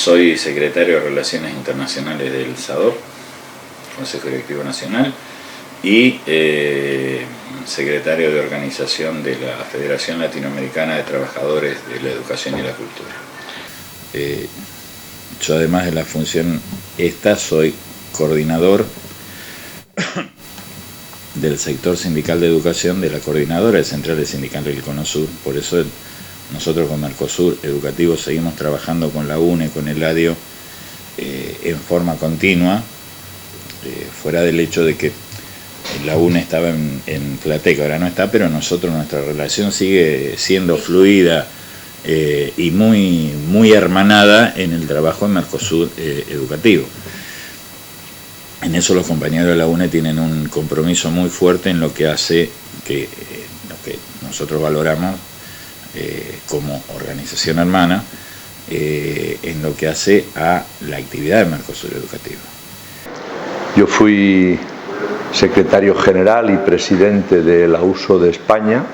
Soy secretario de Relaciones Internacionales del SADOP, Consejo Directivo Nacional, y secretario de Organización de la Federación Latinoamericana de Trabajadores de la Educación y la Cultura. Yo, además de la función esta, soy coordinador del sector sindical de educación de la Coordinadora de Centrales Sindicales del Cono Sur. Por eso nosotros con Mercosur Educativo seguimos trabajando con la UNE, con el ADIO, en forma continua, fuera del hecho de que la UNE estaba en Flatec, ahora no está, pero nuestra relación sigue siendo fluida y muy hermanada en el trabajo en Mercosur Educativo. En eso los compañeros de la UNE tienen un compromiso muy fuerte en lo que hace, lo que nosotros valoramos como organización hermana, en lo que hace a la actividad de Mercosur Educativo. Yo fui secretario general y presidente de la USO de España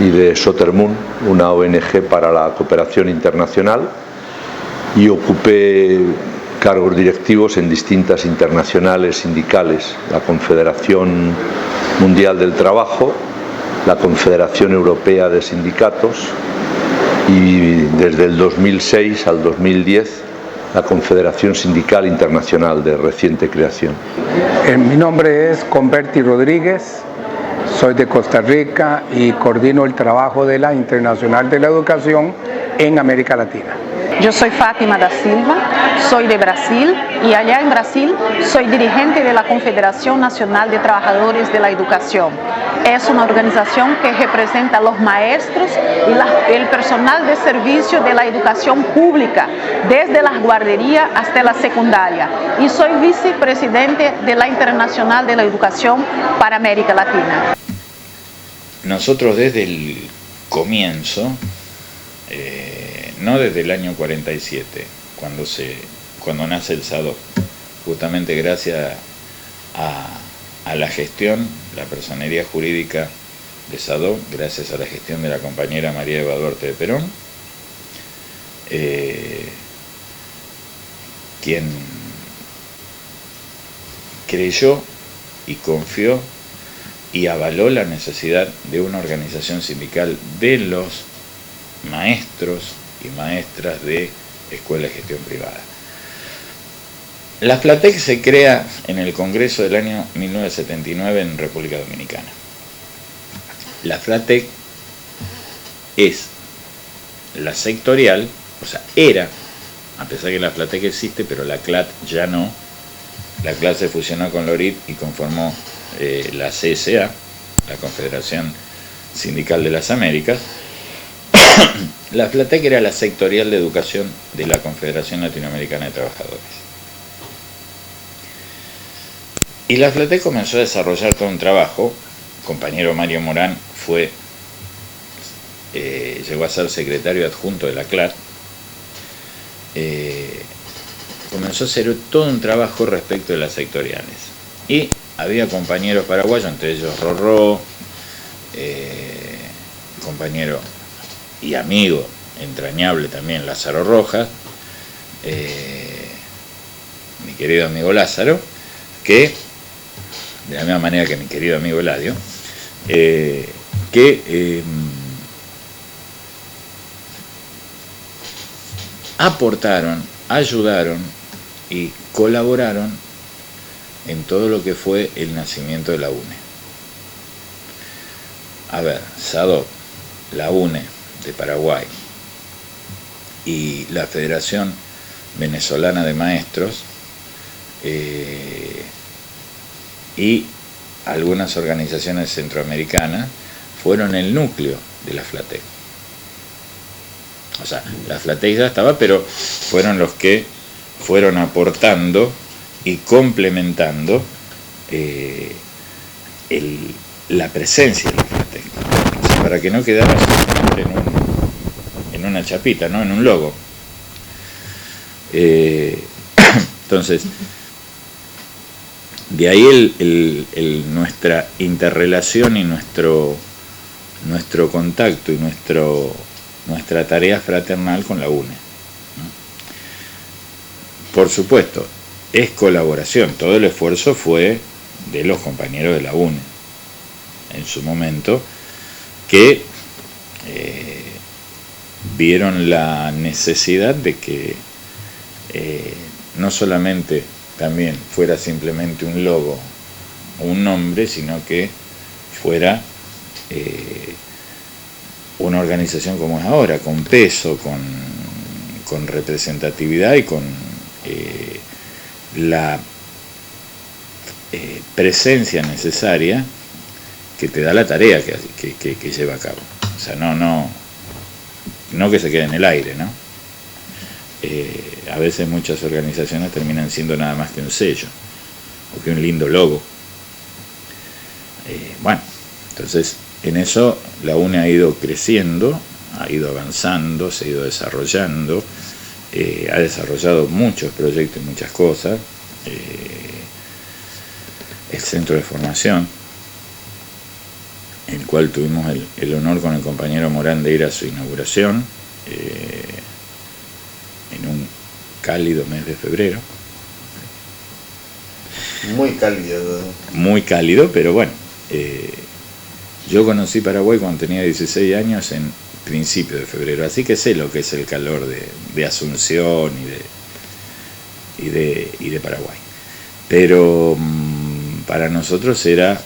y de Sotermun, una ONG para la cooperación internacional, y ocupé cargos directivos en distintas internacionales sindicales, la Confederación Mundial del Trabajo, la Confederación Europea de Sindicatos y desde el 2006 al 2010 la Confederación Sindical Internacional de reciente creación. Mi nombre es Converti Rodríguez, soy de Costa Rica y coordino el trabajo de la Internacional de la Educación en América Latina. Yo soy Fátima da Silva, soy de Brasil y allá en Brasil soy dirigente de la Confederación Nacional de Trabajadores de la Educación. Es una organización que representa a los maestros y el personal de servicio de la educación pública, desde la guardería hasta la secundaria. Y soy vicepresidente de la Internacional de la Educación para América Latina. Nosotros desde el comienzo, no desde el año 47, cuando nace el SADOP, justamente gracias a la gestión, la personería jurídica de SADOP, gracias a la gestión de la compañera María Eva Duarte de Perón, quien creyó y confió y avaló la necesidad de una organización sindical de los maestros y maestras de escuela de gestión privada. La FLATEC se crea en el Congreso del año 1979 en República Dominicana. La FLATEC es la sectorial, o sea, era, a pesar que la FLATEC existe, pero la CLAT ya no. La CLAT se fusionó con la ORIT y conformó la CSA, la Confederación Sindical de las Américas. La FLATEC era la sectorial de educación de la Confederación Latinoamericana de Trabajadores. Y la FLATEC comenzó a desarrollar todo un trabajo. El compañero Mario Morán llegó a ser secretario adjunto de la CLAT. Comenzó a hacer todo un trabajo respecto de las sectoriales. Y había compañeros paraguayos, entre ellos Rorró, compañero y amigo entrañable también Lázaro Rojas, mi querido amigo Lázaro, que de la misma manera que mi querido amigo Eladio, que aportaron, ayudaron y colaboraron en todo lo que fue el nacimiento de la UNE. A ver, SADOP, la UNE de Paraguay y la Federación Venezolana de Maestros y algunas organizaciones centroamericanas fueron el núcleo de la FLATEC. O sea, la FLATEC ya estaba, pero fueron los que fueron aportando y complementando la presencia de la FLATEC. O sea, para que no quedara en una chapita, ¿no? En un logo. Entonces, de ahí nuestra interrelación y nuestro contacto y nuestra tarea fraternal con la UNE. por supuesto, es colaboración. Todo el esfuerzo fue de los compañeros de la UNE en su momento, que vieron la necesidad de que no solamente también fuera simplemente un logo o un nombre, sino que fuera una organización como es ahora, con peso, con representatividad y con la presencia necesaria que te da la tarea que lleva a cabo. O sea, no que se quede en el aire, ¿no? A veces muchas organizaciones terminan siendo nada más que un sello o que un lindo logo. Bueno, entonces en eso la UNE ha ido creciendo, ha ido avanzando, se ha ido desarrollando, ha desarrollado muchos proyectos y muchas cosas. El centro de formación, en el cual tuvimos el honor con el compañero Morán de ir a su inauguración en un cálido mes de febrero. Muy cálido. Muy cálido, pero bueno, yo conocí Paraguay cuando tenía 16 años en principio de febrero, así que sé lo que es el calor de Asunción y de Paraguay. Pero para nosotros era,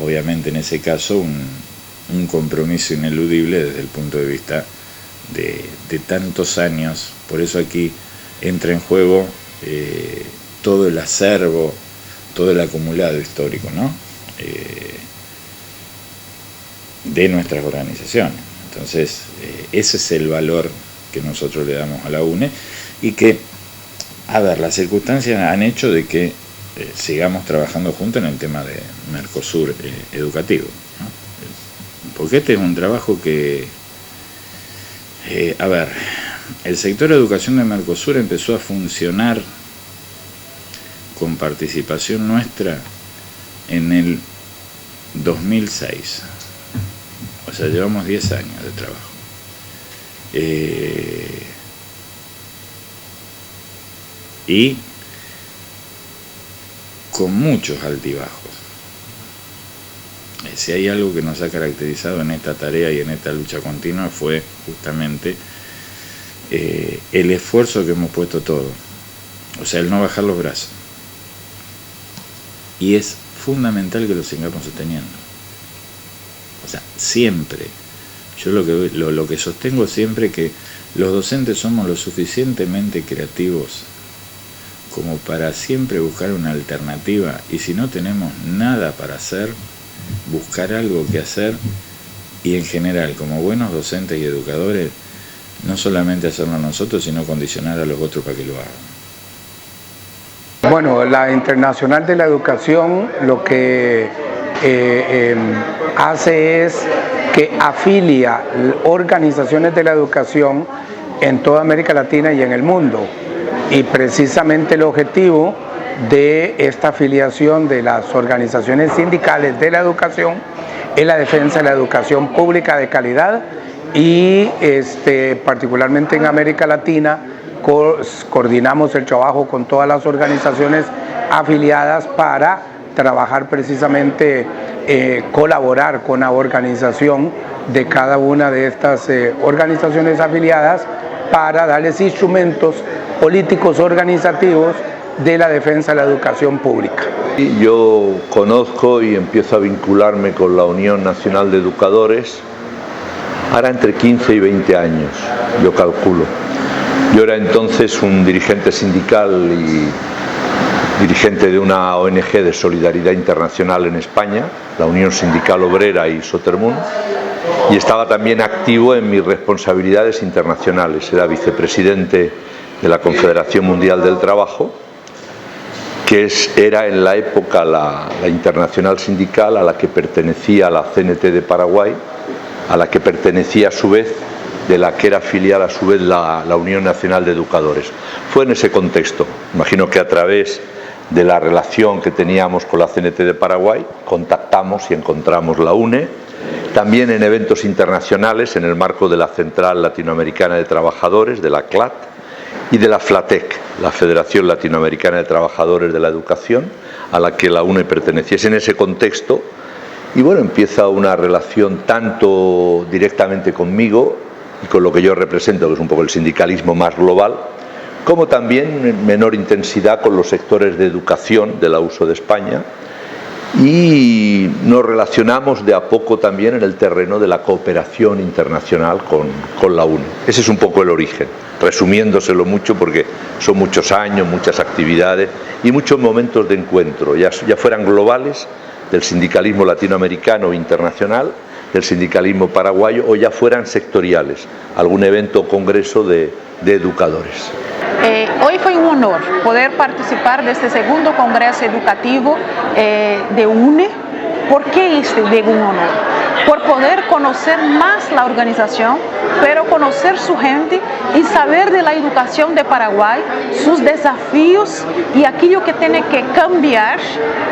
obviamente en ese caso, un compromiso ineludible desde el punto de vista de tantos años. Por eso aquí entra en juego todo el acervo, todo el acumulado histórico, ¿no? De nuestras organizaciones. Entonces, ese es el valor que nosotros le damos a la UNE y que, a ver, las circunstancias han hecho de que sigamos trabajando juntos en el tema de Mercosur educativo, ¿no? Porque este es un trabajo que, a ver, el sector de educación de Mercosur empezó a funcionar con participación nuestra en el 2006. O sea, llevamos 10 años de trabajo. Y con muchos altibajos. Si hay algo que nos ha caracterizado en esta tarea y en esta lucha continua fue justamente el esfuerzo que hemos puesto todos. O sea, el no bajar los brazos. Y es fundamental que lo sigamos sosteniendo. O sea, siempre. Yo lo que sostengo siempre que los docentes somos lo suficientemente creativos como para siempre buscar una alternativa, y si no tenemos nada para hacer, buscar algo que hacer, y en general, como buenos docentes y educadores, no solamente hacerlo nosotros, sino condicionar a los otros para que lo hagan. Bueno, la Internacional de la Educación lo que hace es que afilia organizaciones de la educación en toda América Latina y en el mundo. Y precisamente el objetivo de esta afiliación de las organizaciones sindicales de la educación es la defensa de la educación pública de calidad y particularmente en América Latina coordinamos el trabajo con todas las organizaciones afiliadas para trabajar precisamente, colaborar con la organización de cada una de estas organizaciones afiliadas para darles instrumentos políticos organizativos de la defensa de la educación pública. Yo conozco y empiezo a vincularme con la Unión Nacional de Educadores ahora entre 15 y 20 años, yo calculo. Yo era entonces un dirigente sindical y dirigente de una ONG de solidaridad internacional en España, la Unión Sindical Obrera y Sotermun, y estaba también activo en mis responsabilidades internacionales. Era vicepresidente de la Confederación Mundial del Trabajo, que era en la época la internacional sindical a la que pertenecía la CNT de Paraguay, a la que pertenecía a su vez, de la que era filial a su vez la Unión Nacional de Educadores. Fue en ese contexto, imagino que a través de la relación que teníamos con la CNT de Paraguay, contactamos y encontramos la UNE, también en eventos internacionales en el marco de la Central Latinoamericana de Trabajadores, de la CLAT y de la FLATEC. la Federación Latinoamericana de Trabajadores de la Educación, a la que la UNE pertenecía. Es en ese contexto, y bueno, empieza una relación tanto directamente conmigo y con lo que yo represento, que es un poco el sindicalismo más global, como también en menor intensidad con los sectores de educación de la USO de España, y nos relacionamos de a poco también en el terreno de la cooperación internacional con la UNE. Ese es un poco el origen, resumiéndoselo mucho porque son muchos años, muchas actividades y muchos momentos de encuentro, ya fueran globales, del sindicalismo latinoamericano e internacional, del sindicalismo paraguayo, o ya fueran sectoriales, algún evento o congreso de educadores. Hoy fue un honor poder participar de este segundo congreso educativo de UNE. ¿Por qué digo un honor? Por poder conocer más la organización, pero conocer su gente y saber de la educación de Paraguay, sus desafíos y aquello que tiene que cambiar,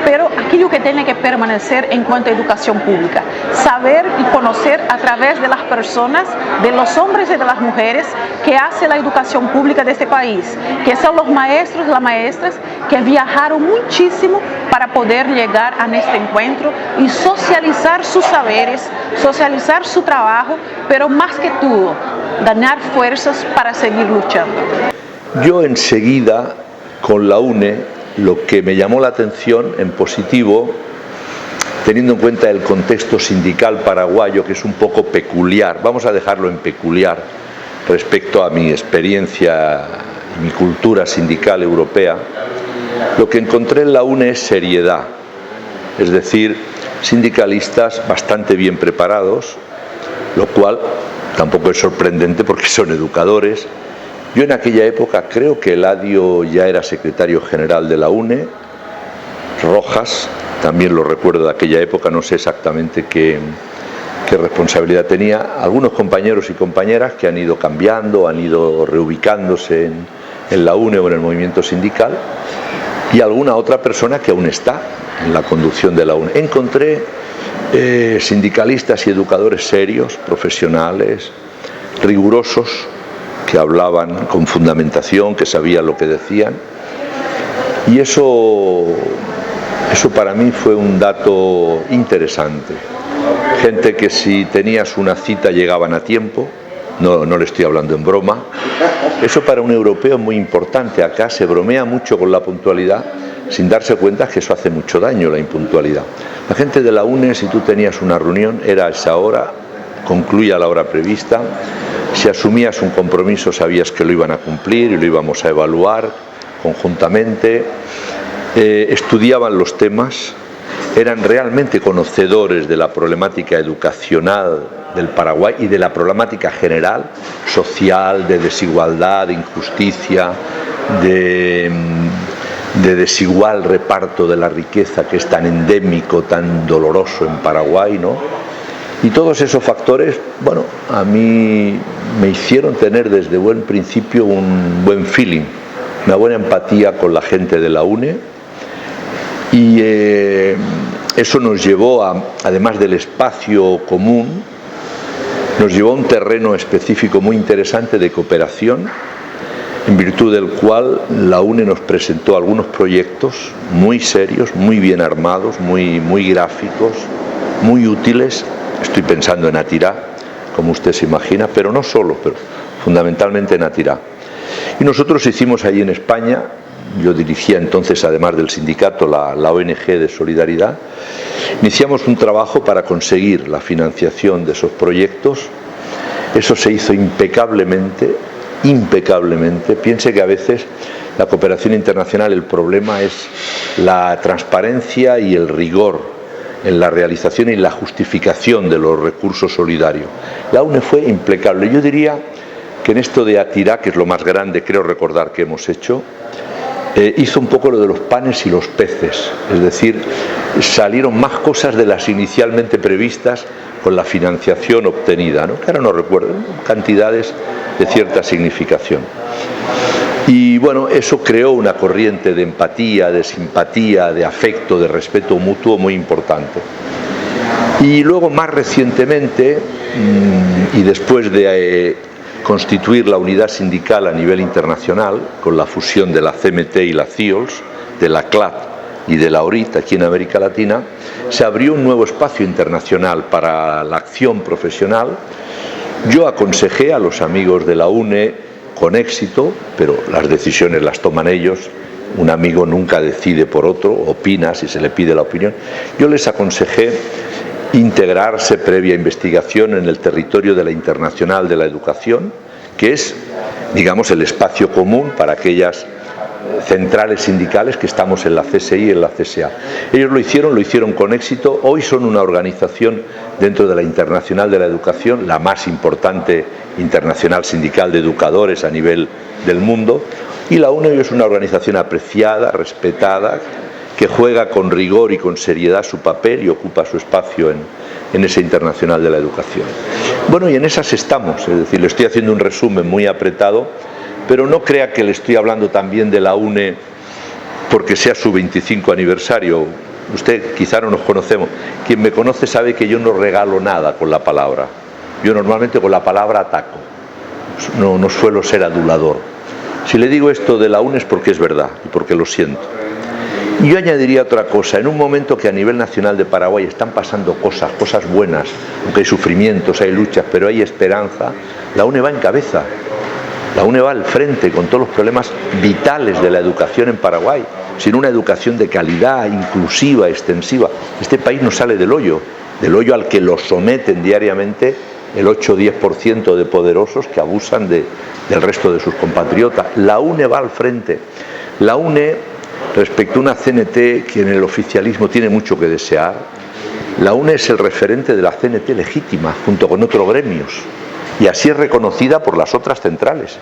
pero aquello que tiene que permanecer en cuanto a educación pública. Saber y conocer a través de las personas, de los hombres y de las mujeres que hace la educación pública de este país, que son los maestros y las maestras que viajaron muchísimo para poder llegar a este encuentro y socializar sus saberes, socializar su trabajo, pero más que todo, ganar fuerzas para seguir luchando. Yo enseguida, con la UNE, lo que me llamó la atención en positivo, teniendo en cuenta el contexto sindical paraguayo, que es un poco peculiar, vamos a dejarlo en peculiar, respecto a mi experiencia y mi cultura sindical europea, lo que encontré en la UNE es seriedad, es decir, sindicalistas bastante bien preparados, lo cual tampoco es sorprendente porque son educadores. Yo en aquella época creo que Eladio ya era secretario general de la UNE, Rojas, también lo recuerdo de aquella época, no sé exactamente qué responsabilidad tenía, algunos compañeros y compañeras que han ido cambiando, han ido reubicándose en la UNE o en el movimiento sindical, y alguna otra persona que aún está en la conducción de la UNE. Encontré sindicalistas y educadores serios, profesionales, rigurosos, que hablaban con fundamentación, que sabían lo que decían, y eso para mí fue un dato interesante. Gente que si tenías una cita llegaban a tiempo, no le estoy hablando en broma. Eso para un europeo es muy importante. Acá se bromea mucho con la puntualidad sin darse cuenta que eso hace mucho daño, la impuntualidad. La gente de la UNE, si tú tenías una reunión, era a esa hora, concluía la hora prevista. Si asumías un compromiso sabías que lo iban a cumplir y lo íbamos a evaluar conjuntamente. Estudiaban los temas, eran realmente conocedores de la problemática educacional del Paraguay y de la problemática general, social, de desigualdad, de injusticia, de desigual reparto de la riqueza que es tan endémico, tan doloroso en Paraguay, ¿no? Y todos esos factores, bueno, a mí me hicieron tener desde buen principio un buen feeling, una buena empatía con la gente de la UNE, y eso nos llevó, además del espacio común, nos llevó a un terreno específico muy interesante de cooperación, en virtud del cual la UNE nos presentó algunos proyectos muy serios, muy bien armados, muy gráficos, muy útiles. Estoy pensando en Atirá, como usted se imagina, pero no solo, pero fundamentalmente en Atirá. Y nosotros hicimos allí en España, yo dirigía entonces, además del sindicato, la ONG de Solidaridad, iniciamos un trabajo para conseguir la financiación de esos proyectos. Eso se hizo impecablemente. Piense que a veces la cooperación internacional, el problema es la transparencia y el rigor en la realización y la justificación de los recursos solidarios. La UNE fue impecable. Yo diría que en esto de Atirá, que es lo más grande, creo recordar que hemos hecho, hizo un poco lo de los panes y los peces, es decir, salieron más cosas de las inicialmente previstas con la financiación obtenida, ¿no? Que ahora no recuerdo, cantidades de cierta significación. Y bueno, eso creó una corriente de empatía, de simpatía, de afecto, de respeto mutuo muy importante. Y luego más recientemente, y después de constituir la unidad sindical a nivel internacional, con la fusión de la CMT y la CIOLS, de la CLAT y de la ORIT aquí en América Latina, se abrió un nuevo espacio internacional para la acción profesional. Yo aconsejé a los amigos de la UNE con éxito, pero las decisiones las toman ellos. Un amigo nunca decide por otro, opina si se le pide la opinión. Yo les aconsejé integrarse previa investigación en el territorio de la Internacional de la Educación, que es, digamos, el espacio común para aquellas centrales sindicales que estamos en la CSI y en la CSA. Ellos lo hicieron con éxito. Hoy son una organización dentro de la Internacional de la Educación, la más importante internacional sindical de educadores a nivel del mundo, y la UNE es una organización apreciada, respetada, que juega con rigor y con seriedad su papel y ocupa su espacio en esa Internacional de la Educación. Bueno, y en esas estamos, es decir, le estoy haciendo un resumen muy apretado, pero no crea que le estoy hablando también de la UNE porque sea su 25 aniversario. Usted quizá no nos conocemos. Quien me conoce sabe que yo no regalo nada con la palabra. Yo normalmente con la palabra ataco. No suelo ser adulador. Si le digo esto de la UNE es porque es verdad y porque lo siento. Y yo añadiría otra cosa. En un momento que a nivel nacional de Paraguay están pasando cosas buenas, aunque hay sufrimientos, hay luchas, pero hay esperanza, la UNE va en cabeza. La UNE va al frente con todos los problemas vitales de la educación en Paraguay. Sin una educación de calidad, inclusiva, extensiva, este país no sale del hoyo al que lo someten diariamente el 8 o 10% de poderosos que abusan del resto de sus compatriotas. La UNE va al frente. La UNE, respecto a una CNT que en el oficialismo tiene mucho que desear, la UNE es el referente de la CNT legítima, junto con otros gremios. Y así es reconocida por las otras centrales.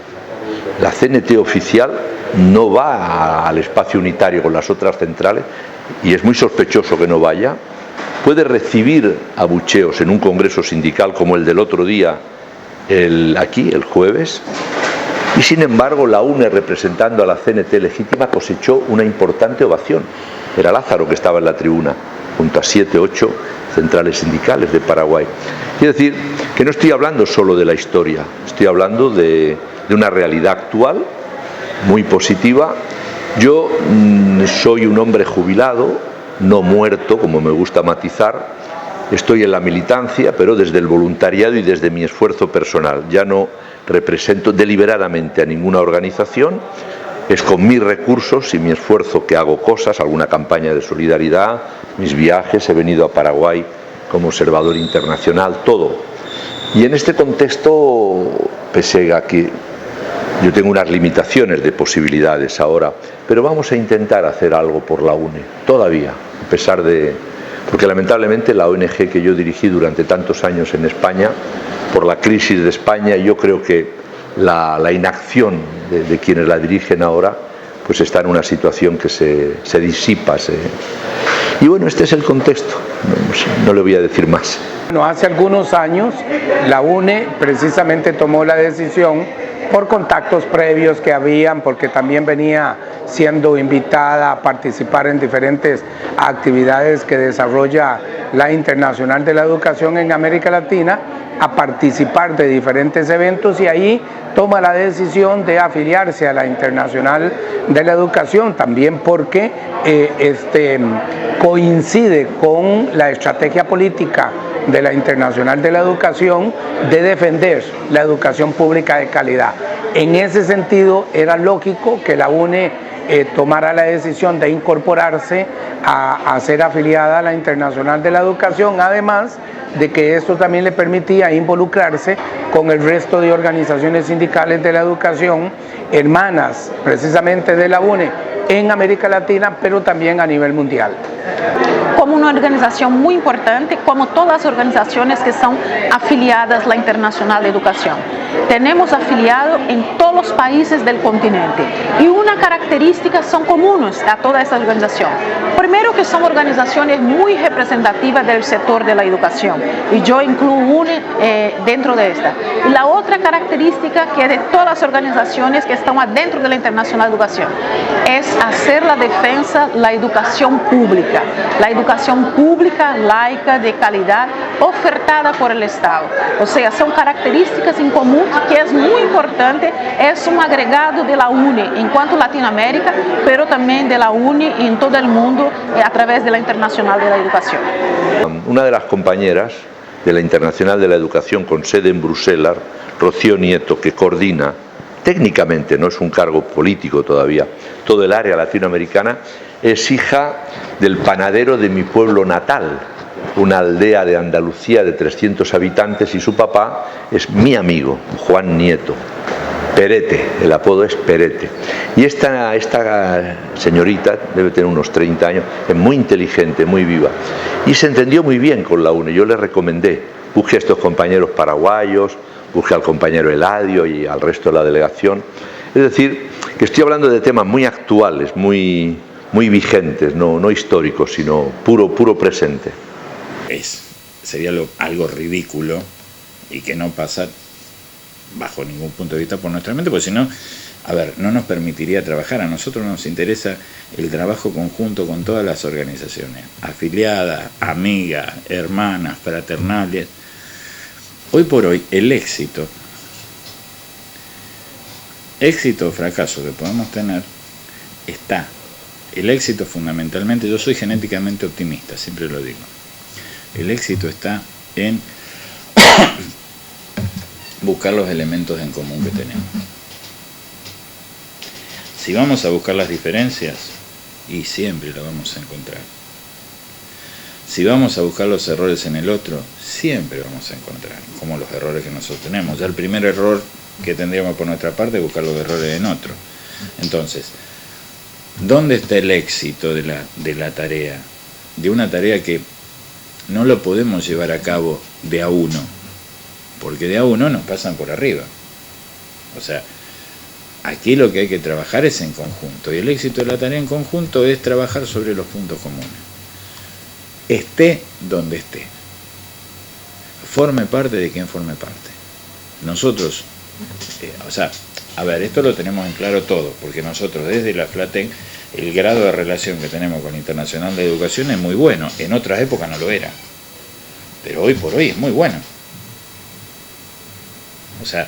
La CNT oficial no va al espacio unitario con las otras centrales, y es muy sospechoso que no vaya. Puede recibir abucheos en un congreso sindical como el del otro día, aquí, el jueves, y sin embargo la UNE, representando a la CNT legítima, cosechó una importante ovación. Era Lázaro que estaba en la tribuna, junto a 7 o 8 centrales sindicales de Paraguay. Quiero decir que no estoy hablando solo de la historia, estoy hablando de una realidad actual muy positiva. Yo soy un hombre jubilado, no muerto, como me gusta matizar. Estoy en la militancia, pero desde el voluntariado y desde mi esfuerzo personal. Ya no represento deliberadamente a ninguna organización. Es con mis recursos y mi esfuerzo que hago cosas, alguna campaña de solidaridad, mis viajes, he venido a Paraguay como observador internacional, todo. Y en este contexto, pese a que yo tengo unas limitaciones de posibilidades ahora, pero vamos a intentar hacer algo por la UNE, todavía, a pesar de... Porque lamentablemente la ONG que yo dirigí durante tantos años en España, por la crisis de España, yo creo que la inacción de quienes la dirigen ahora, pues está en una situación que se disipa. Y bueno, este es el contexto, no le voy a decir más. Bueno, hace algunos años la UNE precisamente tomó la decisión, por contactos previos que habían, porque también venía siendo invitada a participar en diferentes actividades que desarrolla la Internacional de la Educación en América Latina, a participar de diferentes eventos, y ahí toma la decisión de afiliarse a la Internacional de la Educación, también porque coincide con la estrategia política de la Internacional de la Educación de defender la educación pública de calidad. En ese sentido era lógico que la UNE tomara la decisión de incorporarse a ser afiliada a la Internacional de la Educación, además de que esto también le permitía involucrarse con el resto de organizaciones sindicales de la educación, hermanas precisamente de la UNE en América Latina, pero también a nivel mundial. Como una organización muy importante, como todas las organizaciones que son afiliadas a la Internacional de Educación. Tenemos afiliados en todos los países del continente y una característica son comunes a toda esa organización. Primero, que son organizaciones muy representativas del sector de la educación, y yo incluyo una dentro de esta. Y la otra característica que de todas las organizaciones que están adentro de la Internacional de Educación es hacer la defensa de la educación pública laica, de calidad, ofertada por el Estado. O sea, son características en común que es muy importante, es un agregado de la UNE en cuanto a Latinoamérica, pero también de la UNE en todo el mundo a través de la Internacional de la Educación. Una de las compañeras de la Internacional de la Educación con sede en Bruselas, Rocío Nieto, que coordina técnicamente, no es un cargo político todavía, todo el área latinoamericana, es hija del panadero de mi pueblo natal, una aldea de Andalucía de 300 habitantes, y su papá es mi amigo, Juan Nieto. Perete, el apodo es Perete. Y esta señorita, debe tener unos 30 años, es muy inteligente, muy viva. Y se entendió muy bien con la UNE. Yo le recomendé, busque a estos compañeros paraguayos, busque al compañero Eladio y al resto de la delegación. Es decir, que estoy hablando de temas muy actuales, muy vigentes, no históricos, sino puro presente. Sería algo ridículo y que no pasa bajo ningún punto de vista por nuestra mente, porque si no, no nos permitiría trabajar. A nosotros nos interesa el trabajo conjunto con todas las organizaciones, afiliadas, amigas, hermanas, fraternales. Hoy por hoy, el éxito o fracaso que podemos tener está. El éxito fundamentalmente, yo soy genéticamente optimista, siempre lo digo. El éxito está en buscar los elementos en común que tenemos. Si vamos a buscar las diferencias, y siempre lo vamos a encontrar. Si vamos a buscar los errores en el otro, siempre vamos a encontrar, como los errores que nosotros tenemos. Ya el primer error que tendríamos por nuestra parte es buscar los errores en otro. Entonces, ¿dónde está el éxito de la tarea? De una tarea que no lo podemos llevar a cabo de a uno, porque de a uno nos pasan por arriba. O sea, aquí lo que hay que trabajar es en conjunto, y el éxito de la tarea en conjunto es trabajar sobre los puntos comunes. Esté donde esté, forme parte de quien forme parte. Nosotros, esto lo tenemos en claro todo, porque nosotros desde la FLATEC, el grado de relación que tenemos con la Internacional de Educación es muy bueno. En otras épocas no lo era, pero hoy por hoy es muy bueno. O sea,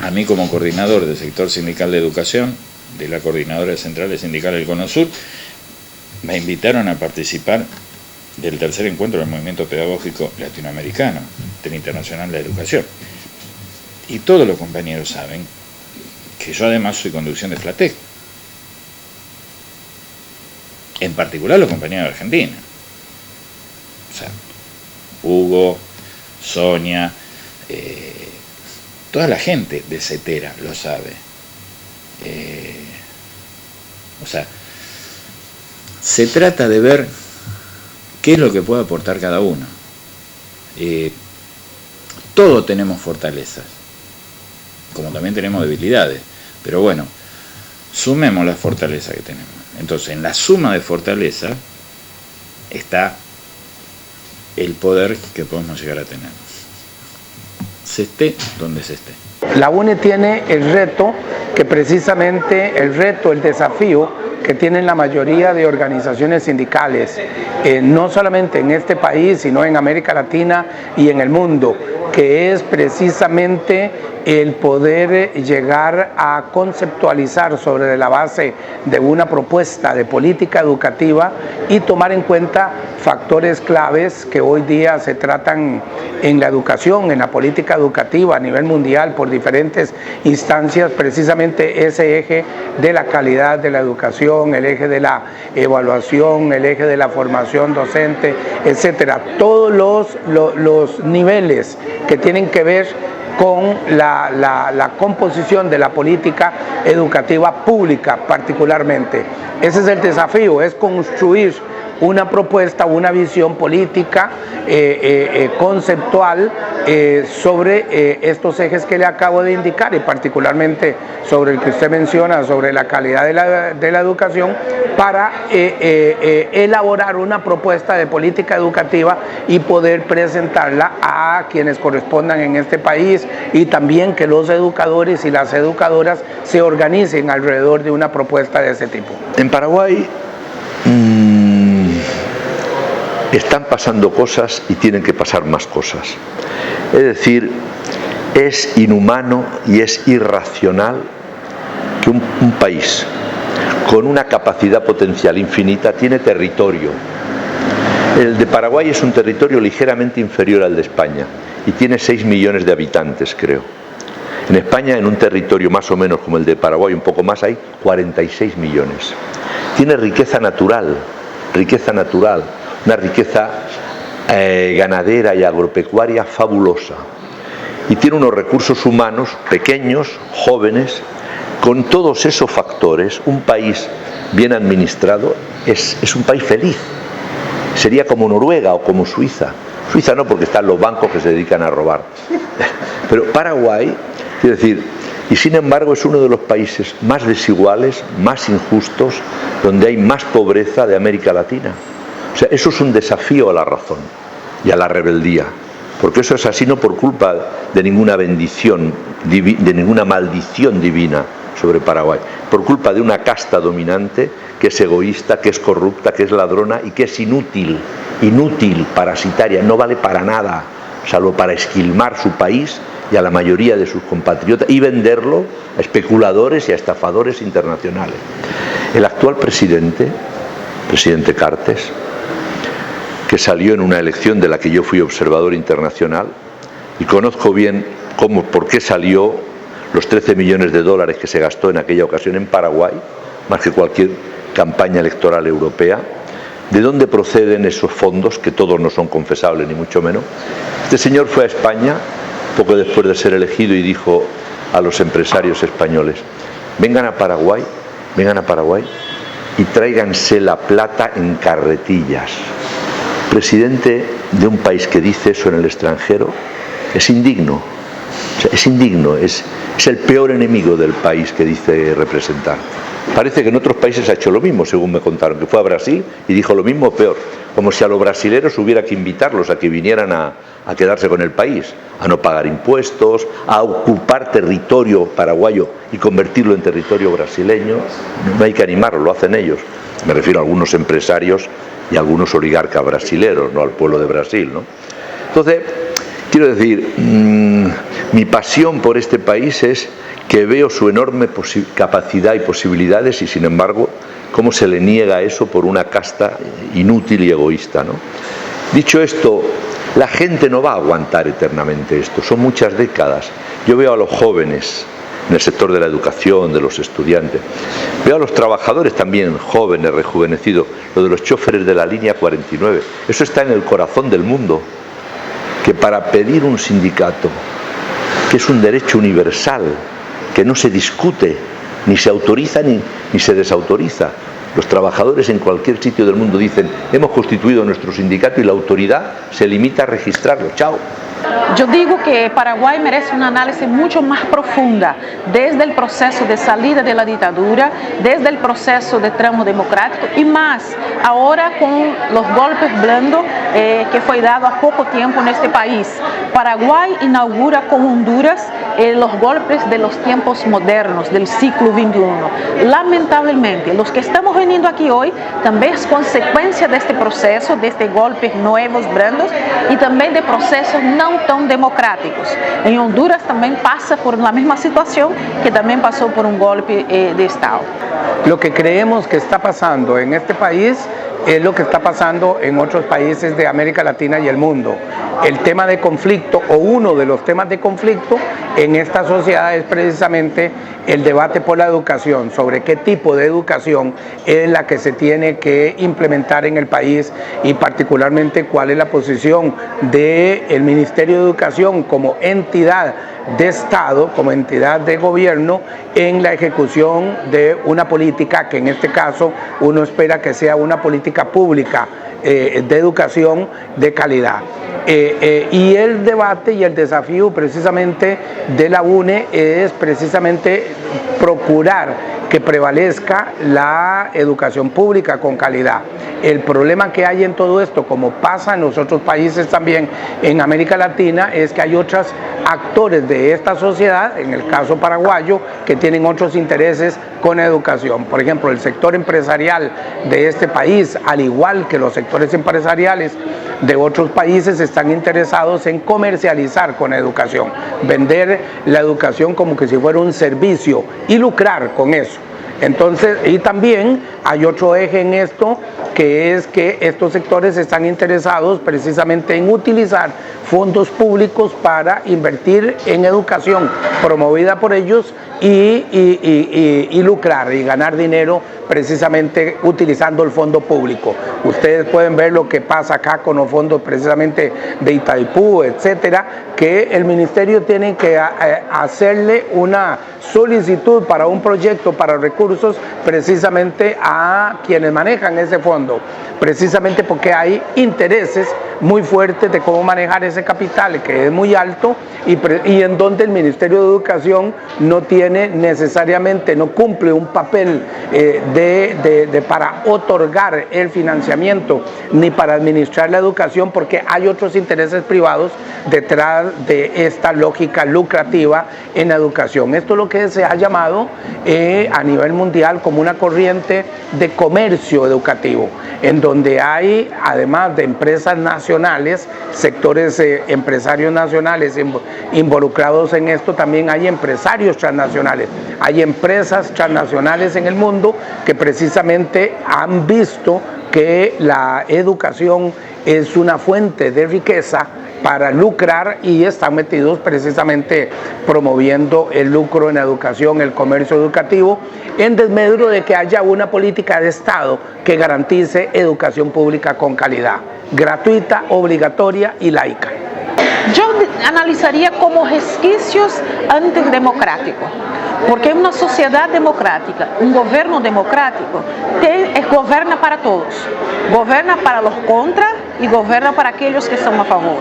a mí como coordinador del sector sindical de educación, de la Coordinadora Central de Sindical del Cono Sur, me invitaron a participar del tercer encuentro del Movimiento Pedagógico Latinoamericano de la Internacional de Educación. Y todos los compañeros saben que yo además soy conducción de FLATEC. En particular los compañeros de Argentina. O sea, Hugo, Sonia, toda la gente de CETERA lo sabe. Se trata de ver qué es lo que puede aportar cada uno. Todos tenemos fortalezas, como también tenemos debilidades, pero bueno, sumemos las fortalezas que tenemos. Entonces, en la suma de fortaleza está el poder que podemos llegar a tener, se esté donde se esté. La UNE tiene el reto, el desafío que tienen la mayoría de organizaciones sindicales, no solamente en este país, sino en América Latina y en el mundo, que es precisamente el poder llegar a conceptualizar sobre la base de una propuesta de política educativa y tomar en cuenta factores claves que hoy día se tratan en la educación, en la política educativa a nivel mundial por diferentes instancias, precisamente ese eje de la calidad de la educación, el eje de la evaluación, el eje de la formación docente, etcétera. Todos los niveles que tienen que ver con la composición de la política educativa pública particularmente. Ese es el desafío, es construir una propuesta, una visión política conceptual sobre estos ejes que le acabo de indicar, y particularmente sobre el que usted menciona, sobre la calidad de la educación, para elaborar una propuesta de política educativa y poder presentarla a quienes correspondan en este país, y también que los educadores y las educadoras se organicen alrededor de una propuesta de ese tipo. En Paraguay están pasando cosas y tienen que pasar más cosas. Es decir, es inhumano y es irracional que un país con una capacidad potencial infinita tiene territorio. El de Paraguay es un territorio ligeramente inferior al de España y tiene 6 millones de habitantes, creo. En España, en un territorio más o menos como el de Paraguay, un poco más, hay 46 millones. Tiene riqueza natural, una riqueza ganadera y agropecuaria fabulosa. Y tiene unos recursos humanos pequeños, jóvenes. Con todos esos factores, un país bien administrado es un país feliz. Sería como Noruega o como Suiza. Suiza no, porque están los bancos que se dedican a robar. Pero Paraguay, quiero decir, y sin embargo es uno de los países más desiguales, más injustos, donde hay más pobreza de América Latina. O sea, eso es un desafío a la razón y a la rebeldía. Porque eso es así no por culpa de ninguna bendición, de ninguna maldición divina sobre Paraguay, por culpa de una casta dominante que es egoísta, que es corrupta, que es ladrona y que es inútil, parasitaria, no vale para nada, salvo para esquilmar su país y a la mayoría de sus compatriotas y venderlo a especuladores y a estafadores internacionales. El actual presidente Cartes, que salió en una elección de la que yo fui observador internacional y conozco bien por qué salió, los 13 millones de dólares que se gastó en aquella ocasión en Paraguay, más que cualquier campaña electoral europea, de dónde proceden esos fondos, que todos no son confesables ni mucho menos. Este señor fue a España poco después de ser elegido y dijo a los empresarios españoles: vengan a Paraguay y tráiganse la plata en carretillas. Presidente de un país que dice eso en el extranjero es indigno. O sea, es indigno, es el peor enemigo del país que dice representar. Parece que en otros países ha hecho lo mismo, según me contaron, que fue a Brasil y dijo lo mismo o peor, como si a los brasileros hubiera que invitarlos a que vinieran a quedarse con el país, a no pagar impuestos, a ocupar territorio paraguayo y convertirlo en territorio brasileño. No hay que animarlo, lo hacen ellos. Me refiero a algunos empresarios y a algunos oligarcas brasileros, no al pueblo de Brasil, ¿no? Entonces, quiero decir, mi pasión por este país es que veo su enorme capacidad y posibilidades y sin embargo cómo se le niega eso por una casta inútil y egoísta, ¿no? Dicho esto, la gente no va a aguantar eternamente esto, son muchas décadas. Yo veo a los jóvenes en el sector de la educación, de los estudiantes, veo a los trabajadores también jóvenes, rejuvenecidos, lo de los choferes de la línea 49, eso está en el corazón del mundo, que para pedir un sindicato, que es un derecho universal, que no se discute, ni se autoriza ni se desautoriza. Los trabajadores en cualquier sitio del mundo dicen: hemos constituido nuestro sindicato y la autoridad se limita a registrarlo. Chao. Yo digo que Paraguay merece una análisis mucho más profunda, desde el proceso de salida de la dictadura, desde el proceso de tramo democrático y más ahora con los golpes blandos que fue dado a poco tiempo en este país. Paraguay inaugura con Honduras los golpes de los tiempos modernos, del siglo XXI. Lamentablemente, los que estamos viniendo aquí hoy también es consecuencia de este proceso, de estos golpes nuevos, blandos, y también de procesos no tan democráticos. En Honduras también pasa por la misma situación, que también pasó por un golpe de Estado. Lo que creemos que está pasando en este país es lo que está pasando en otros países de América Latina y el mundo. El tema de conflicto, o uno de los temas de conflicto en esta sociedad, es precisamente el debate por la educación, sobre qué tipo de educación es la que se tiene que implementar en el país y particularmente cuál es la posición del Ministerio de Educación como entidad de Estado, como entidad de gobierno, en la ejecución de una política que en este caso uno espera que sea una política pública de educación de calidad. Y el debate y el desafío precisamente de la UNE es precisamente procurar que prevalezca la educación pública con calidad. El problema que hay en todo esto, como pasa en los otros países también en América Latina, es que hay otros actores de esta sociedad, en el caso paraguayo, que tienen otros intereses con educación. Por ejemplo, el sector empresarial de este país, al igual que los sectores empresariales de otros países, están interesados en comercializar con educación, vender la educación como que si fuera un servicio y lucrar con eso. Entonces, y también hay otro eje en esto, que es que estos sectores están interesados precisamente en utilizar fondos públicos para invertir en educación promovida por ellos y lucrar y ganar dinero precisamente utilizando el fondo público. Ustedes pueden ver lo que pasa acá con los fondos precisamente de Itaipú, etcétera, que el ministerio tiene que hacerle una solicitud para un proyecto para recursos precisamente a quienes manejan ese fondo, precisamente porque hay intereses muy fuertes de cómo manejar ese capital, que es muy alto, y en donde el Ministerio de Educación no tiene necesariamente, no cumple un papel para otorgar el financiamiento ni para administrar la educación, porque hay otros intereses privados detrás de esta lógica lucrativa en la educación. Esto es lo que se ha llamado a nivel mundial como una corriente de comercio educativo, en donde hay, además de empresas nacionales, sectores empresarios nacionales involucrados en esto, también hay empresarios transnacionales, hay empresas transnacionales en el mundo que precisamente han visto que la educación es una fuente de riqueza para lucrar y están metidos precisamente promoviendo el lucro en la educación, el comercio educativo, en desmedro de que haya una política de Estado que garantice educación pública con calidad, gratuita, obligatoria y laica. Yo analizaría como resquicios antidemocráticos, porque en una sociedad democrática, un gobierno democrático, gobierna para todos, gobierna para los contra y gobierna para aquellos que están a favor.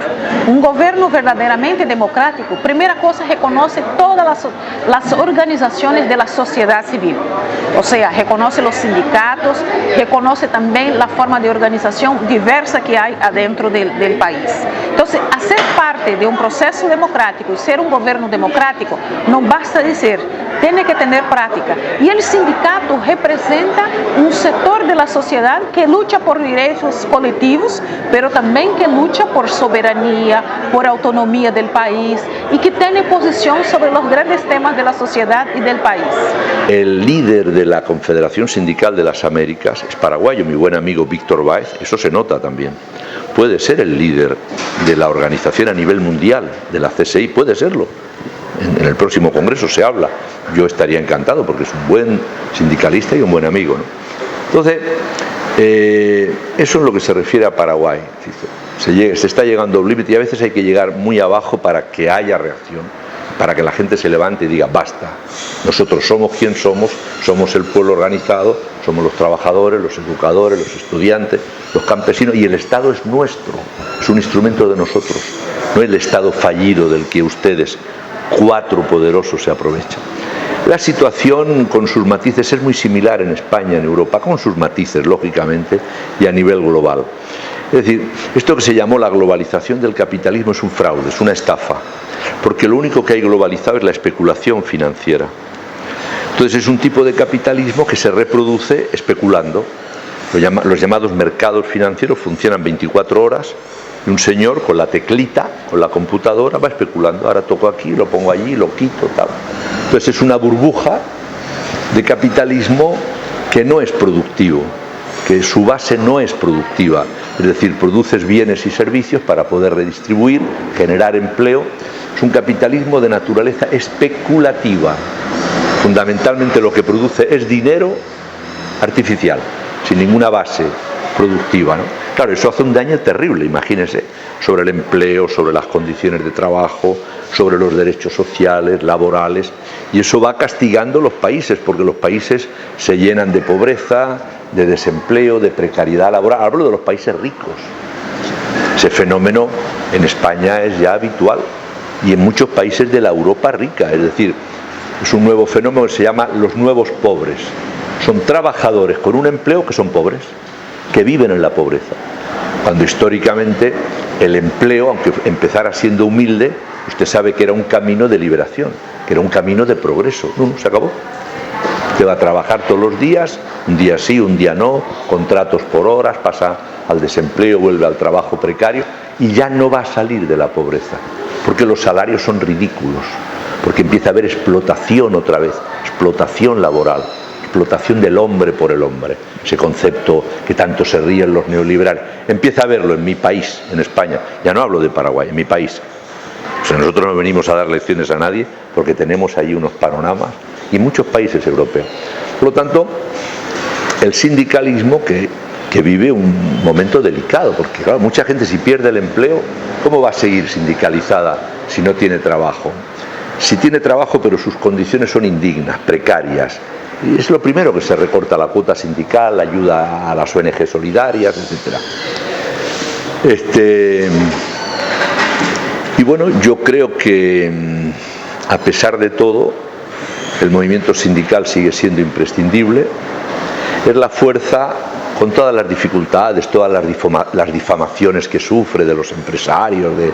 Un gobierno verdaderamente democrático, primera cosa, reconoce todas las organizaciones de la sociedad civil, o sea, reconoce los sindicatos, reconoce también la forma de organización diversa que hay adentro del país. Entonces, hacer parte de un proceso democrático y ser un gobierno democrático no basta decir, tiene que tener práctica. Y el sindicato representa un sector de la sociedad que lucha por derechos colectivos, pero también que lucha por soberanía, por autonomía del país y que tiene posición sobre los grandes temas de la sociedad y del país. El líder de la Confederación Sindical de las Américas es paraguayo, mi buen amigo Víctor Báez, eso se nota también. Puede ser el líder de la organización a nivel mundial, de la CSI, puede serlo. En el próximo congreso se habla. Yo estaría encantado porque es un buen sindicalista y un buen amigo, ¿no? Entonces, eso es lo que se refiere a Paraguay. Se está llegando a un límite y a veces hay que llegar muy abajo para que haya reacción, para que la gente se levante y diga basta. Nosotros somos quien somos el pueblo organizado, somos los trabajadores, los educadores, los estudiantes, los campesinos, y el Estado es nuestro, es un instrumento de nosotros, no el Estado fallido del que ustedes, 4 poderosos, se aprovechan. La situación con sus matices es muy similar en España, en Europa, con sus matices, lógicamente, y a nivel global. Es decir, esto que se llamó la globalización del capitalismo es un fraude, es una estafa, porque lo único que hay globalizado es la especulación financiera. Entonces es un tipo de capitalismo que se reproduce especulando. Los llamados mercados financieros funcionan 24 horas y un señor con la teclita, con la computadora, va especulando. Ahora toco aquí, lo pongo allí, lo quito, tal. Entonces es una burbuja de capitalismo que no es productivo, que su base no es productiva. Es decir, produces bienes y servicios para poder redistribuir, generar empleo. Es un capitalismo de naturaleza especulativa. Fundamentalmente lo que produce es dinero artificial, sin ninguna base productiva, ¿no? Claro, eso hace un daño terrible, imagínense, sobre el empleo, sobre las condiciones de trabajo, sobre los derechos sociales, laborales, y eso va castigando los países, porque los países se llenan de pobreza, de desempleo, de precariedad laboral. Hablo de los países ricos. Ese fenómeno en España es ya habitual y en muchos países de la Europa rica, es decir, es un nuevo fenómeno que se llama los nuevos pobres. Son trabajadores con un empleo que son pobres, que viven en la pobreza. Cuando históricamente el empleo, aunque empezara siendo humilde, usted sabe que era un camino de liberación, que era un camino de progreso. No, se acabó. Usted va a trabajar todos los días, un día sí, un día no, contratos por horas, pasa al desempleo, vuelve al trabajo precario y ya no va a salir de la pobreza, porque los salarios son ridículos, porque empieza a haber explotación otra vez, explotación laboral, explotación del hombre por el hombre, ese concepto que tanto se ríen los neoliberales. Empieza a verlo en mi país, en España, ya no hablo de Paraguay, en mi país. O sea, nosotros no venimos a dar lecciones a nadie porque tenemos ahí unos panoramas y muchos países europeos. Por lo tanto, el sindicalismo que vive un momento delicado, porque claro, mucha gente si pierde el empleo, ¿cómo va a seguir sindicalizada si no tiene trabajo? Si tiene trabajo pero sus condiciones son indignas, precarias, y es lo primero que se recorta: la cuota sindical, la ayuda a las ONG solidarias, etc. Y bueno, yo creo que a pesar de todo, el movimiento sindical sigue siendo imprescindible. Es la fuerza, con todas las dificultades, todas las difamaciones que sufre de los empresarios, de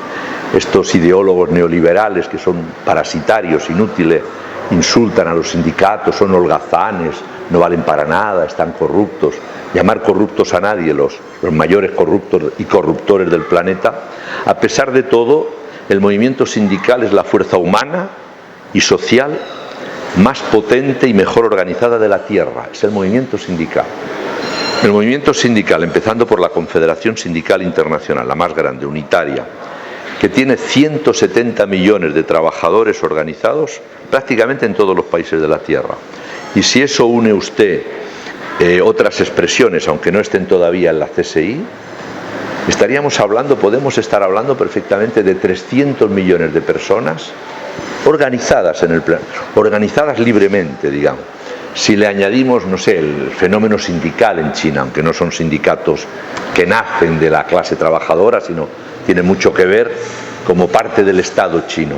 estos ideólogos neoliberales que son parasitarios, inútiles, insultan a los sindicatos, son holgazanes, no valen para nada, están corruptos. Llamar corruptos a nadie, los mayores corruptos y corruptores del planeta. A pesar de todo, el movimiento sindical es la fuerza humana y social más potente y mejor organizada de la Tierra. Es el movimiento sindical. El movimiento sindical, empezando por la Confederación Sindical Internacional, la más grande, unitaria, que tiene 170 millones de trabajadores organizados prácticamente en todos los países de la Tierra. Y si eso une usted otras expresiones, aunque no estén todavía en la CSI, estaríamos hablando, podemos estar hablando perfectamente de 300 millones de personas organizadas en el plan, organizadas libremente, digamos. Si le añadimos, no sé, el fenómeno sindical en China, aunque no son sindicatos que nacen de la clase trabajadora, sino tiene mucho que ver como parte del Estado chino.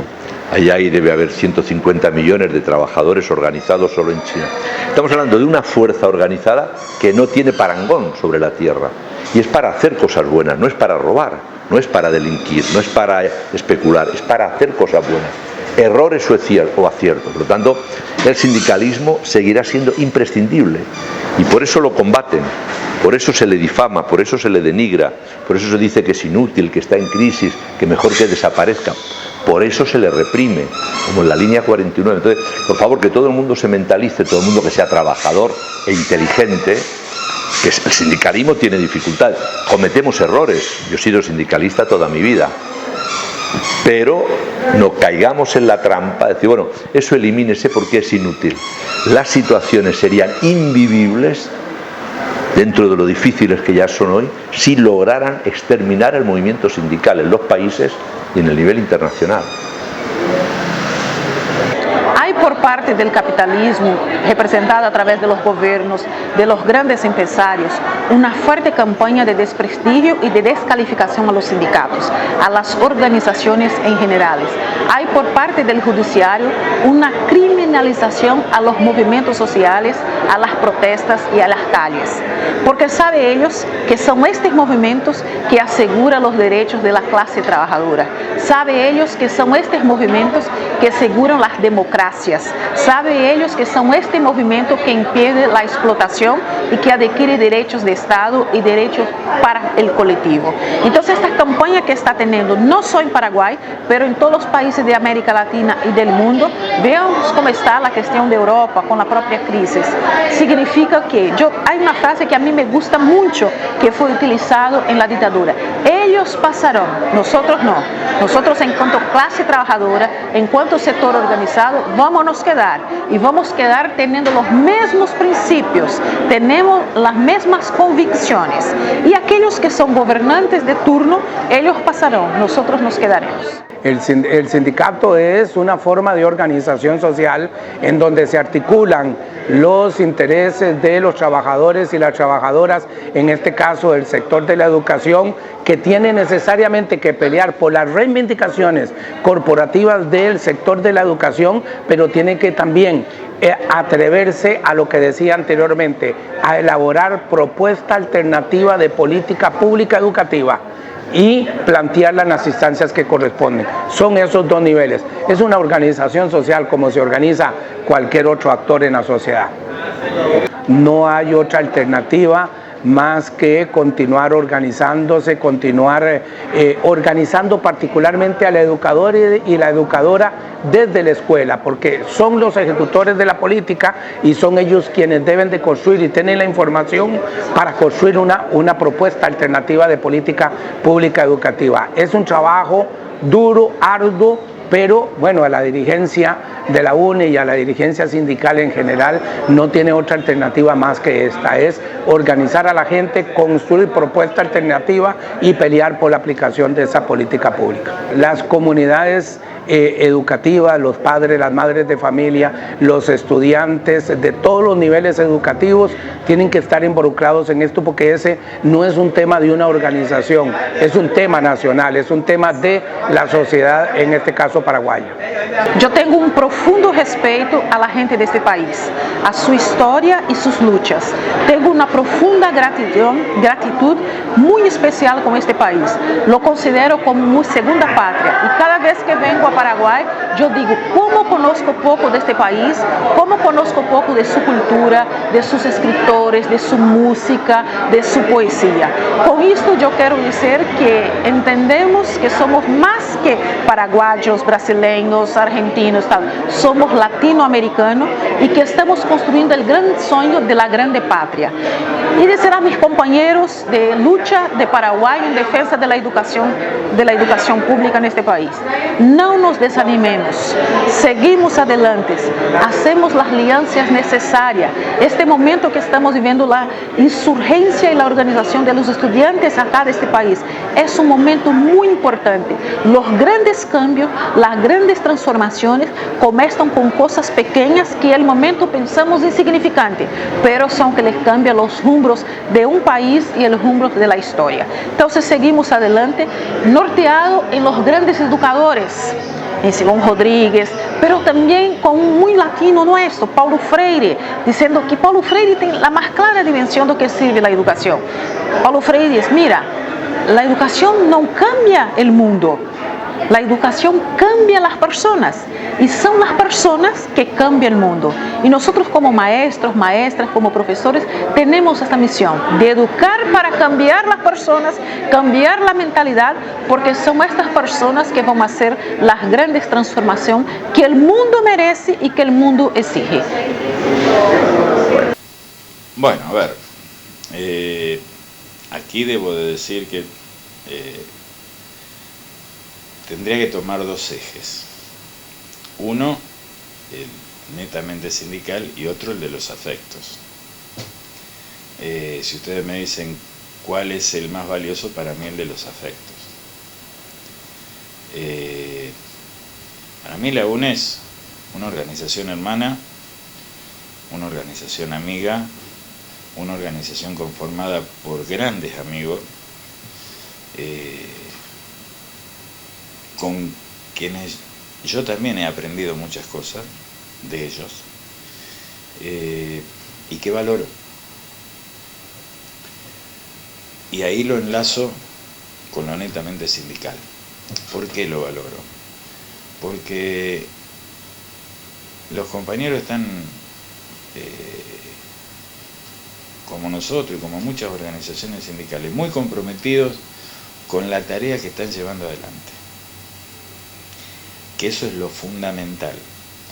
Allá ahí debe haber 150 millones de trabajadores organizados solo en China. Estamos hablando de una fuerza organizada que no tiene parangón sobre la tierra. Y es para hacer cosas buenas, no es para robar, no es para delinquir, no es para especular, es para hacer cosas buenas. Errores o aciertos. Por lo tanto, el sindicalismo seguirá siendo imprescindible. Y por eso lo combaten, por eso se le difama, por eso se le denigra, por eso se dice que es inútil, que está en crisis, que mejor que desaparezca. Por eso se le reprime, como en la línea 49. Entonces, por favor, que todo el mundo se mentalice, todo el mundo que sea trabajador e inteligente, que el sindicalismo tiene dificultades. Cometemos errores. Yo he sido sindicalista toda mi vida. Pero no caigamos en la trampa de decir, bueno, eso elimínese porque es inútil. Las situaciones serían invivibles, dentro de lo difíciles que ya son hoy, si lograran exterminar el movimiento sindical en los países y en el nivel internacional. Hay por parte del capitalismo, representado a través de los gobiernos, de los grandes empresarios, una fuerte campaña de desprestigio y de descalificación a los sindicatos, a las organizaciones en general. Hay por parte del judiciario una criminalización a los movimientos sociales, a las protestas y a las calles, porque saben ellos que son estos movimientos que aseguran los derechos de la clase trabajadora, saben ellos que son estos movimientos que aseguran las democracias, saben ellos que son este movimiento que impide la explotación y que adquiere derechos de Estado y derechos para el colectivo. Entonces esta campaña que está teniendo, no solo en Paraguay, pero en todos los países de América Latina y del mundo, veamos cómo está la cuestión de Europa con la propia crisis. Significa que, hay una frase que a mí me gusta mucho, que fue utilizado en la dictadura: ellos pasarán, nosotros no. Nosotros, en cuanto clase trabajadora, en cuanto sector organizado, vamos a quedar y vamos a quedar teniendo los mismos principios, tenemos las mismas convicciones, y aquellos que son gobernantes de turno, ellos pasarán, nosotros nos quedaremos. El sindicato es una forma de organización social en donde se articulan los intereses de los trabajadores y las trabajadoras, en este caso del sector de la educación, que tiene necesariamente que pelear por las reivindicaciones corporativas del sector de la educación, pero tiene que también atreverse a lo que decía anteriormente, a elaborar propuesta alternativa de política pública educativa y plantearla en las instancias que corresponden. Son esos dos niveles. Es una organización social como se organiza cualquier otro actor en la sociedad. No hay otra alternativa más que continuar organizándose, continuar organizando particularmente al educador y la educadora desde la escuela, porque son los ejecutores de la política y son ellos quienes deben de construir y tienen la información para construir una propuesta alternativa de política pública educativa. Es un trabajo duro, arduo, pero bueno, a la dirigencia de la UNE y a la dirigencia sindical en general no tiene otra alternativa más que esta, es organizar a la gente, construir propuesta alternativa y pelear por la aplicación de esa política pública. Las comunidades educativas, los padres, las madres de familia, los estudiantes de todos los niveles educativos tienen que estar involucrados en esto, porque ese no es un tema de una organización, es un tema nacional, es un tema de la sociedad, en este caso paraguaya. Yo tengo un profundo respeto a la gente de este país, a su historia y sus luchas. Tengo una profunda gratitud muy especial con este país. Lo considero como mi segunda patria y cada vez que vengo a Paraguay, yo digo, ¿cómo conozco poco de este país? ¿Cómo conozco poco de su cultura, de sus escritores, de su música, de su poesía? Con esto yo quiero decir que entendemos que somos más que paraguayos, brasileños, argentinos, tal. Somos latinoamericanos y que estamos construyendo el gran sueño de la grande patria. Y decir a mis compañeros de lucha de Paraguay en defensa de la educación pública en este país, no nos desanimemos, seguimos adelante, hacemos las alianzas necesarias. Este momento que estamos viviendo, la insurgencia y la organización de los estudiantes acá de este país, es un momento muy importante. Los grandes cambios, las grandes transformaciones comienzan con cosas pequeñas que al momento pensamos insignificantes, pero son que les cambian los rumbos de un país y el rumbo de la historia. Entonces seguimos adelante, norteado en los grandes educadores, en Simón Rodríguez, pero también con un muy latino nuestro, Paulo Freire, diciendo que Paulo Freire tiene la más clara dimensión de que sirve la educación. Paulo Freire dice, mira, la educación no cambia el mundo, la educación cambia las personas y son las personas que cambian el mundo. Y nosotros como maestros, maestras, como profesores, tenemos esta misión de educar para cambiar las personas, cambiar la mentalidad, porque son estas personas que van a hacer las grandes transformaciones que el mundo merece y que el mundo exige. Bueno, a ver, aquí debo de decir que tendría que tomar dos ejes. Uno, el netamente sindical, y otro el de los afectos. Si ustedes me dicen cuál es el más valioso, para mí el de los afectos. Para mí la UNE es una organización hermana, una organización amiga, una organización conformada por grandes amigos, con quienes yo también he aprendido muchas cosas de ellos, y que valoro. Y ahí lo enlazo con lo netamente sindical. ¿Por qué lo valoro? Porque los compañeros están, como nosotros y como muchas organizaciones sindicales, muy comprometidos con la tarea que están llevando adelante. Que eso es lo fundamental,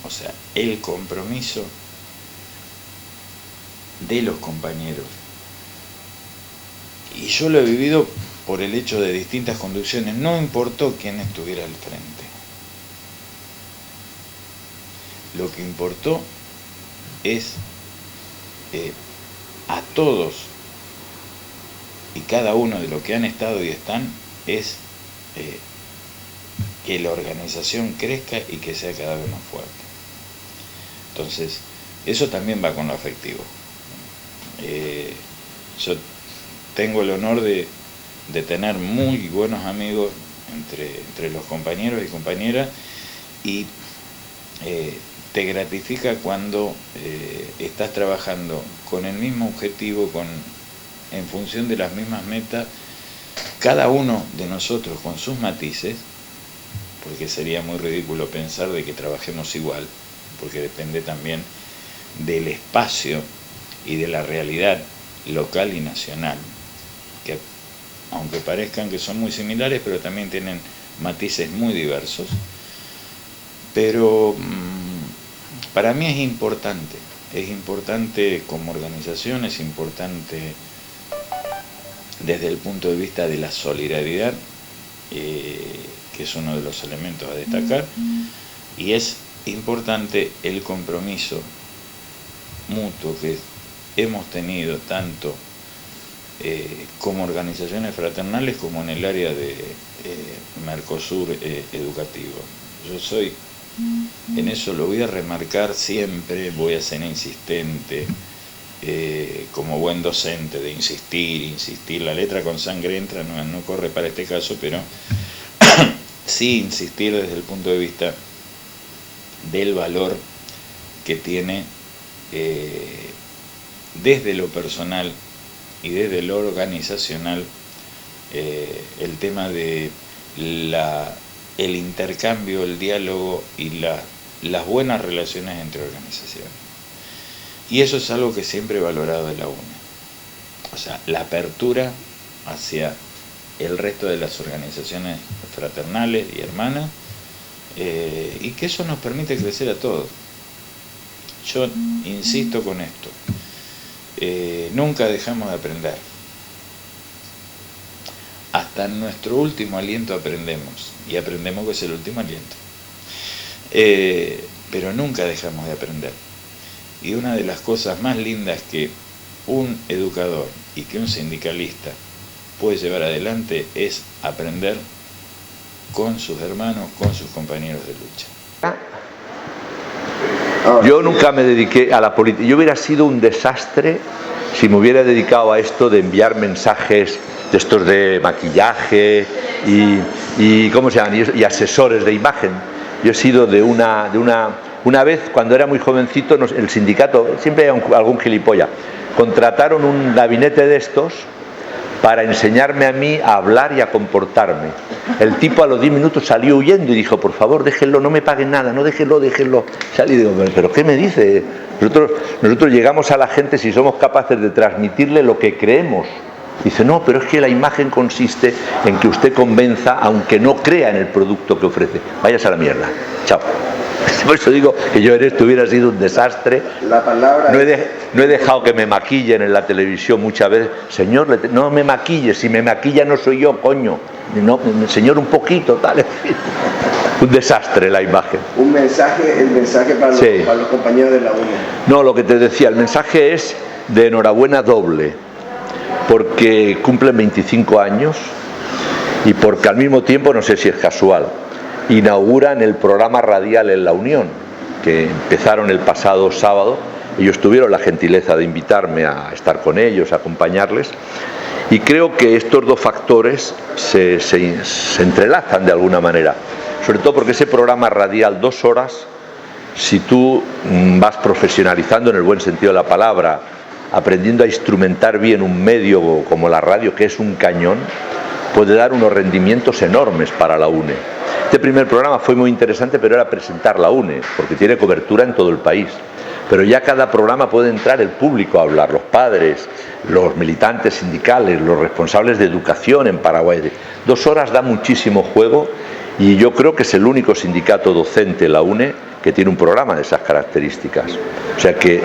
o sea, el compromiso de los compañeros. Y yo lo he vivido por el hecho de distintas conducciones, no importó quién estuviera al frente. Lo que importó es a todos y cada uno de los que han estado y están, es que la organización crezca y que sea cada vez más fuerte. Entonces, eso también va con lo afectivo. Yo tengo el honor de tener muy buenos amigos entre los compañeros y compañeras, y te gratifica cuando estás trabajando con el mismo objetivo, en función de las mismas metas, cada uno de nosotros con sus matices, porque sería muy ridículo pensar de que trabajemos igual, porque depende también del espacio y de la realidad local y nacional, que aunque parezcan que son muy similares, pero también tienen matices muy diversos. Pero para mí es importante como organización, es importante desde el punto de vista de la solidaridad, que es uno de los elementos a destacar, y es importante el compromiso mutuo que hemos tenido tanto como organizaciones fraternales como en el área de Mercosur educativo. Yo soy, en eso lo voy a remarcar siempre, voy a ser insistente, como buen docente, de insistir, la letra con sangre entra, no corre para este caso, pero sí insistir desde el punto de vista del valor que tiene desde lo personal y desde lo organizacional el tema de el intercambio, el diálogo y las buenas relaciones entre organizaciones. Y eso es algo que siempre he valorado de la UNE. O sea, la apertura hacia el resto de las organizaciones fraternales y hermanas, y que eso nos permite crecer a todos. Yo insisto con esto, nunca dejamos de aprender. Hasta en nuestro último aliento aprendemos, y aprendemos que es el último aliento. Pero nunca dejamos de aprender. Y una de las cosas más lindas que un educador y que un sindicalista puede llevar adelante es aprender con sus hermanos, con sus compañeros de lucha. Yo nunca me dediqué a la política. Yo hubiera sido un desastre si me hubiera dedicado a esto de enviar mensajes de estos de maquillaje y ¿cómo se llaman? Y asesores de imagen. Yo he sido de una vez, cuando era muy jovencito, el sindicato, siempre hay algún gilipollas, contrataron un gabinete de estos para enseñarme a mí a hablar y a comportarme. El tipo a los 10 minutos salió huyendo y dijo, por favor, déjenlo, no me paguen nada, no, déjenlo. Salí y digo, ¿pero qué me dice? Nosotros llegamos a la gente si somos capaces de transmitirle lo que creemos. Dice, no, pero es que la imagen consiste en que usted convenza aunque no crea en el producto que ofrece. Váyase a la mierda. Chao. Por eso digo que yo en esto hubiera sido un desastre. La palabra no he dejado que me maquillen en la televisión muchas veces. Señor, no me maquille, si me maquilla no soy yo, coño. No, señor, un poquito, tal. Un desastre la imagen. El mensaje para los compañeros de la UNE. No, lo que te decía, el mensaje es de enhorabuena doble, porque cumplen 25 años y porque al mismo tiempo, no sé si es casual, inauguran el programa radial en La Unión, que empezaron el pasado sábado. Ellos tuvieron la gentileza de invitarme a estar con ellos, a acompañarles, y creo que estos dos factores se entrelazan de alguna manera, sobre todo porque ese programa radial, 2 horas, si tú vas profesionalizando en el buen sentido de la palabra, aprendiendo a instrumentar bien un medio como la radio, que es un cañón, puede dar unos rendimientos enormes para la UNE. Este primer programa fue muy interesante, pero era presentar la UNE, porque tiene cobertura en todo el país. Pero ya cada programa puede entrar el público a hablar, los padres, los militantes sindicales, los responsables de educación en Paraguay. 2 horas da muchísimo juego y yo creo que es el único sindicato docente, la UNE, que tiene un programa de esas características. O sea que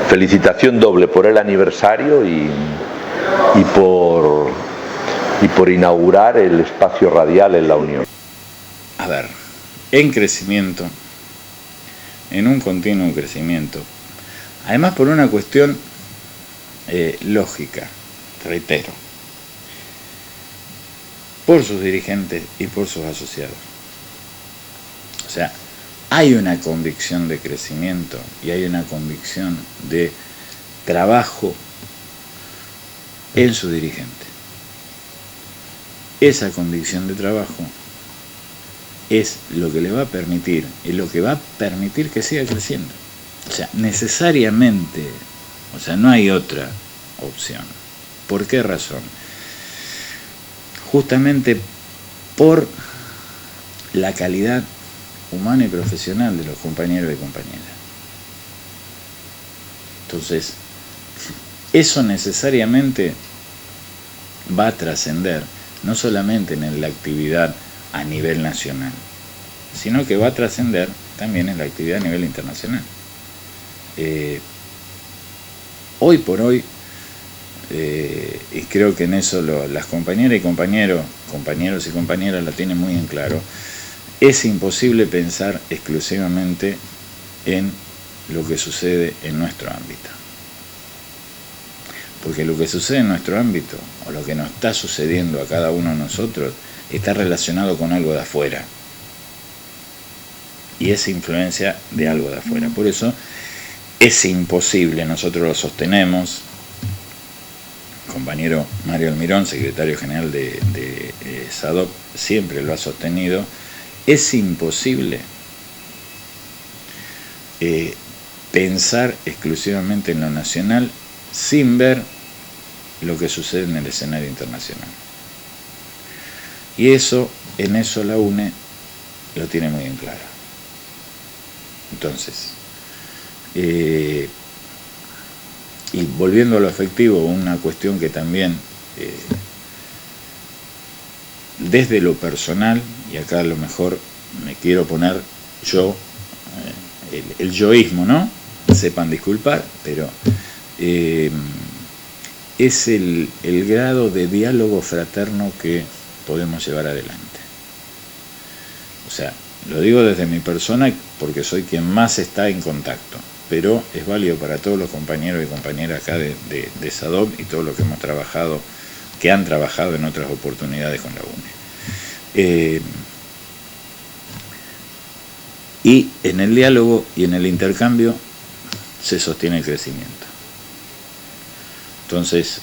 felicitación doble por el aniversario y por inaugurar el espacio radial en La Unión. A ver, en crecimiento, en un continuo crecimiento, además por una cuestión lógica, reitero, por sus dirigentes y por sus asociados. O sea, hay una convicción de crecimiento y hay una convicción de trabajo en su dirigente. Esa convicción de trabajo es lo que le va a permitir, es lo que va a permitir que siga creciendo. O sea, necesariamente, o sea, no hay otra opción. ¿Por qué razón? Justamente por la calidad humana y profesional de los compañeros y compañeras. Entonces, eso necesariamente va a trascender, no solamente en la actividad a nivel nacional, sino que va a trascender también en la actividad a nivel internacional. Hoy por hoy, y creo que en eso las compañeras y compañeros y compañeras la tienen muy en claro, es imposible pensar exclusivamente en lo que sucede en nuestro ámbito. Porque lo que sucede en nuestro ámbito, o lo que nos está sucediendo a cada uno de nosotros, está relacionado con algo de afuera. Y es influencia de algo de afuera. Por eso es imposible, nosotros lo sostenemos, el compañero Mario Almirón, secretario general de SADOC, siempre lo ha sostenido, es imposible pensar exclusivamente en lo nacional sin ver lo que sucede en el escenario internacional. Y eso, en eso la UNE lo tiene muy en claro. Entonces, y volviendo a lo afectivo, una cuestión que también, desde lo personal, y acá a lo mejor me quiero poner yo, el yoísmo, ¿no? Sepan disculpar, pero es el grado de diálogo fraterno que podemos llevar adelante. O sea, lo digo desde mi persona porque soy quien más está en contacto, pero es válido para todos los compañeros y compañeras acá de SADOC y todos los que hemos trabajado, que han trabajado en otras oportunidades con la UNE. Y en el diálogo y en el intercambio se sostiene el crecimiento. Entonces,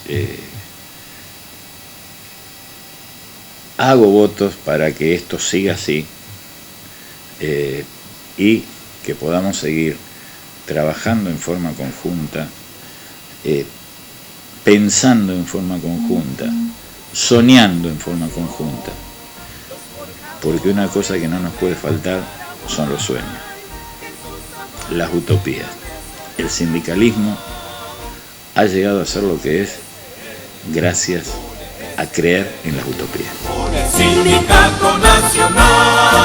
hago votos para que esto siga así y que podamos seguir trabajando en forma conjunta, pensando en forma conjunta, soñando en forma conjunta, porque una cosa que no nos puede faltar son los sueños, las utopías. El sindicalismo ha llegado a ser lo que es gracias a creer en las utopías. Sindicato Nacional.